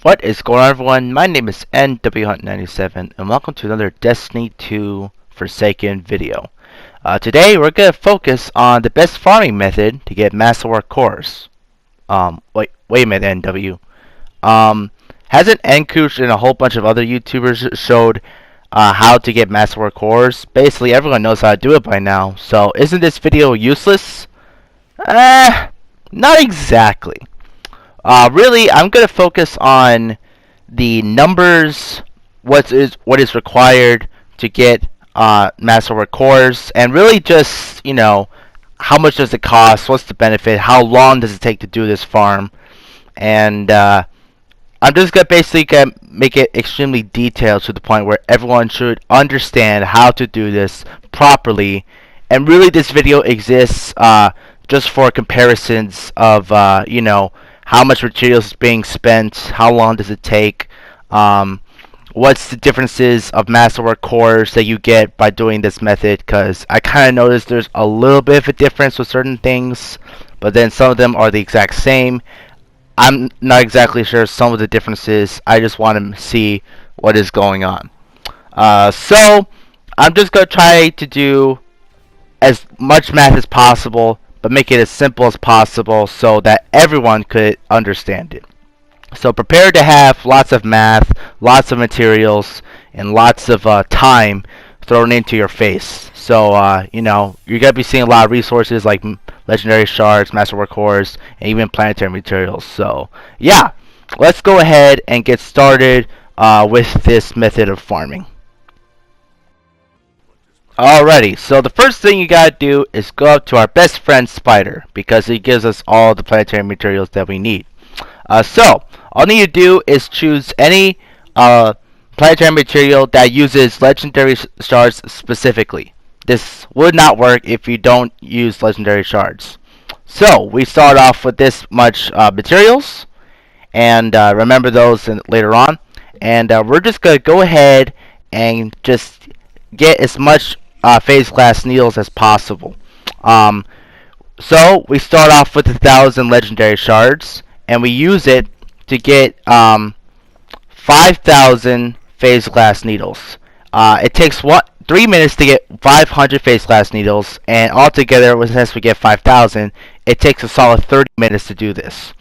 What is going on, everyone? My name is NWHunt97 and welcome to another Destiny 2 Forsaken video. Today we're going to focus on the best farming method to get Masterwork cores. Wait a minute, NW. Hasn't Encouch and a whole bunch of other YouTubers showed how to get Masterwork cores? Basically everyone knows how to do it by now, so isn't this video useless? Not exactly. Really, I'm going to focus on the numbers, what is required to get Masterwork cores, and really just, how much does it cost, what's the benefit, how long does it take to do this farm, and I'm just going to basically make it extremely detailed to the point where everyone should understand how to do this properly, and really this video exists just for comparisons of, how much materials is being spent, how long does it take, what's the differences of Masterwork cores that you get by doing this method, because I kind of noticed there's a little bit of a difference with certain things, but then some of them are the exact same. I'm not exactly sure some of the differences. I just want to see what is going on. So I'm just going to try to do as much math as possible, but make it as simple as possible so that everyone could understand it. So prepare to have lots of math, lots of materials, and lots of time thrown into your face. So, you're going to be seeing a lot of resources like legendary shards, masterwork cores, and even planetary materials. So, yeah, let's go ahead and get started with this method of farming. Alrighty, so the first thing you gotta do is go up to our best friend Spider, because he gives us all the planetary materials that we need. So all you need to do is choose any planetary material that uses legendary shards specifically. This would not work if you don't use legendary shards. So we start off with this much materials, and remember those later on. And we're just gonna go ahead and just get as much phase glass needles as possible. So we start off with 1,000 legendary shards, and we use it to get 5,000 phase glass needles. It takes 3 minutes to get 500 phase glass needles, and altogether, since we get 5,000, it takes a solid 30 minutes to do this.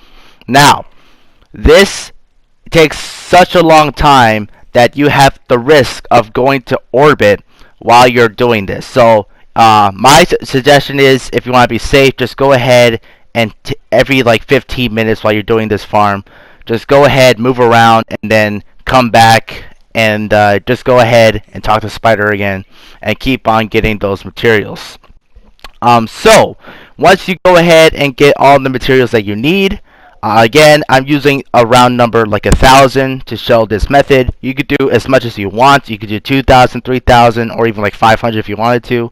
Now, this takes such a long time that you have the risk of going to orbit while you're doing this. So my suggestion is, if you want to be safe, just go ahead and every like 15 minutes while you're doing this farm, just go ahead, move around, and then come back and just go ahead and talk to Spider again and keep on getting those materials. So once you go ahead and get all the materials that you need, again, I'm using a round number like 1,000 to show this method. You could do as much as you want. You could do 2,000, 3,000, or even like 500 if you wanted to.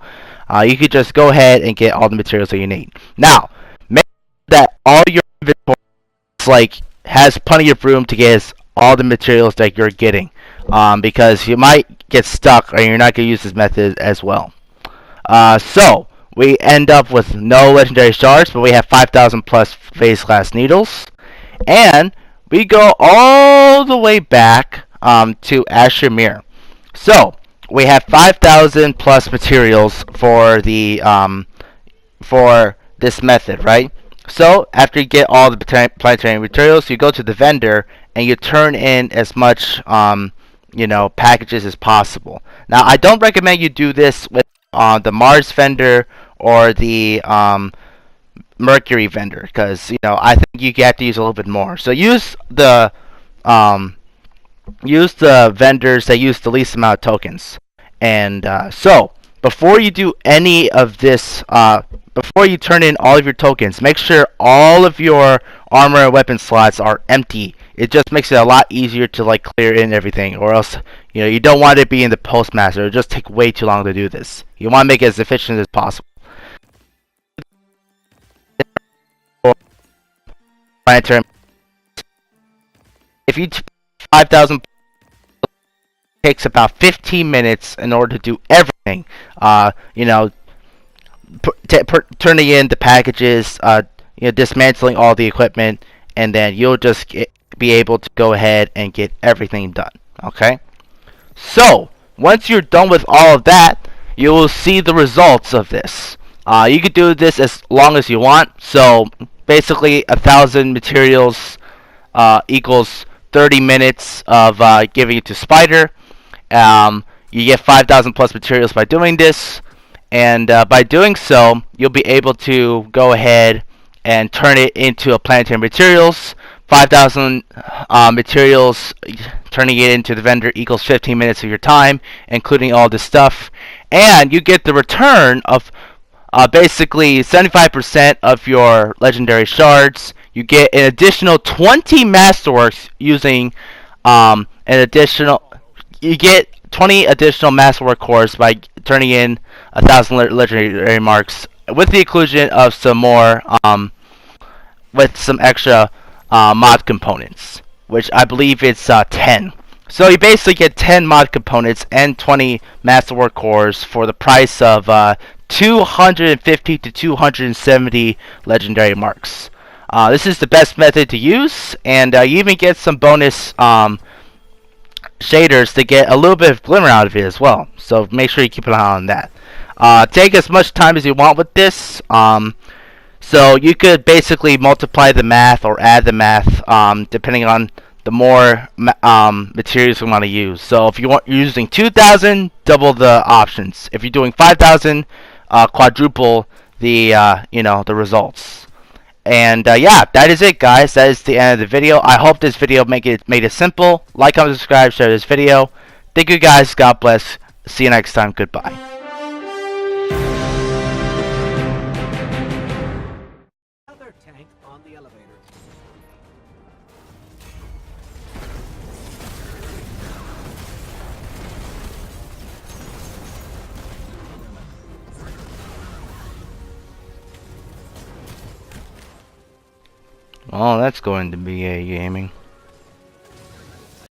You could just go ahead and get all the materials that you need. Now, make sure that all your inventory has plenty of room to get all the materials that you're getting, because you might get stuck or you're not going to use this method as well. So we end up with no legendary shards, but we have 5,000 plus phase glass needles. And we go all the way back to Asher. So we have 5,000 plus materials for the for this method, right? So after you get all the planetary materials, you go to the vendor and you turn in as much packages as possible. Now, I don't recommend you do this with the Mars vendor or the Mercury vendor, because I think you have to use a little bit more. So use the vendors that use the least amount of tokens. And so before you do any of this, before you turn in all of your tokens, make sure all of your armor and weapon slots are empty. It just makes it a lot easier to clear in everything, or else you don't want it to be in the postmaster. It'll just take way too long to do this. You want to make it as efficient as possible. If you 5,000, takes about 15 minutes in order to do everything. Turning in the packages, dismantling all the equipment, and then you'll just be able to go ahead and get everything done. Okay? So, once you're done with all of that, you will see the results of this. You could do this as long as you want. So, basically, 1,000 materials equals 30 minutes of giving it to Spider. You get 5,000 plus materials by doing this. And by doing so, you'll be able to go ahead and turn it into a planetary materials. 5,000 materials, turning it into the vendor equals 15 minutes of your time, including all this stuff. And you get the return of basically 75% of your legendary shards. You get an additional 20 Masterworks using an additional. You get 20 additional Masterwork cores by turning in 1,000 legendary marks, with the inclusion of some more, with some extra mod components, which I believe it's 10. So you basically get 10 mod components and 20 Masterwork cores for the price of 250 to 270 legendary marks. This is the best method to use, and you even get some bonus shaders to get a little bit of glimmer out of it as well. So make sure you keep an eye on that. Take as much time as you want with this. So you could basically multiply the math or add the math depending on the more materials you want to use. So if you're using 2,000, double the options. If you're doing 5,000, quadruple the the results. And yeah, that is it, guys. That is the end of the video. I hope this video made it simple. Like, comment, subscribe, share this video. Thank you, guys. God bless. See you next time. Goodbye. Other tank on the elevator. Oh, that's going to be a gaming.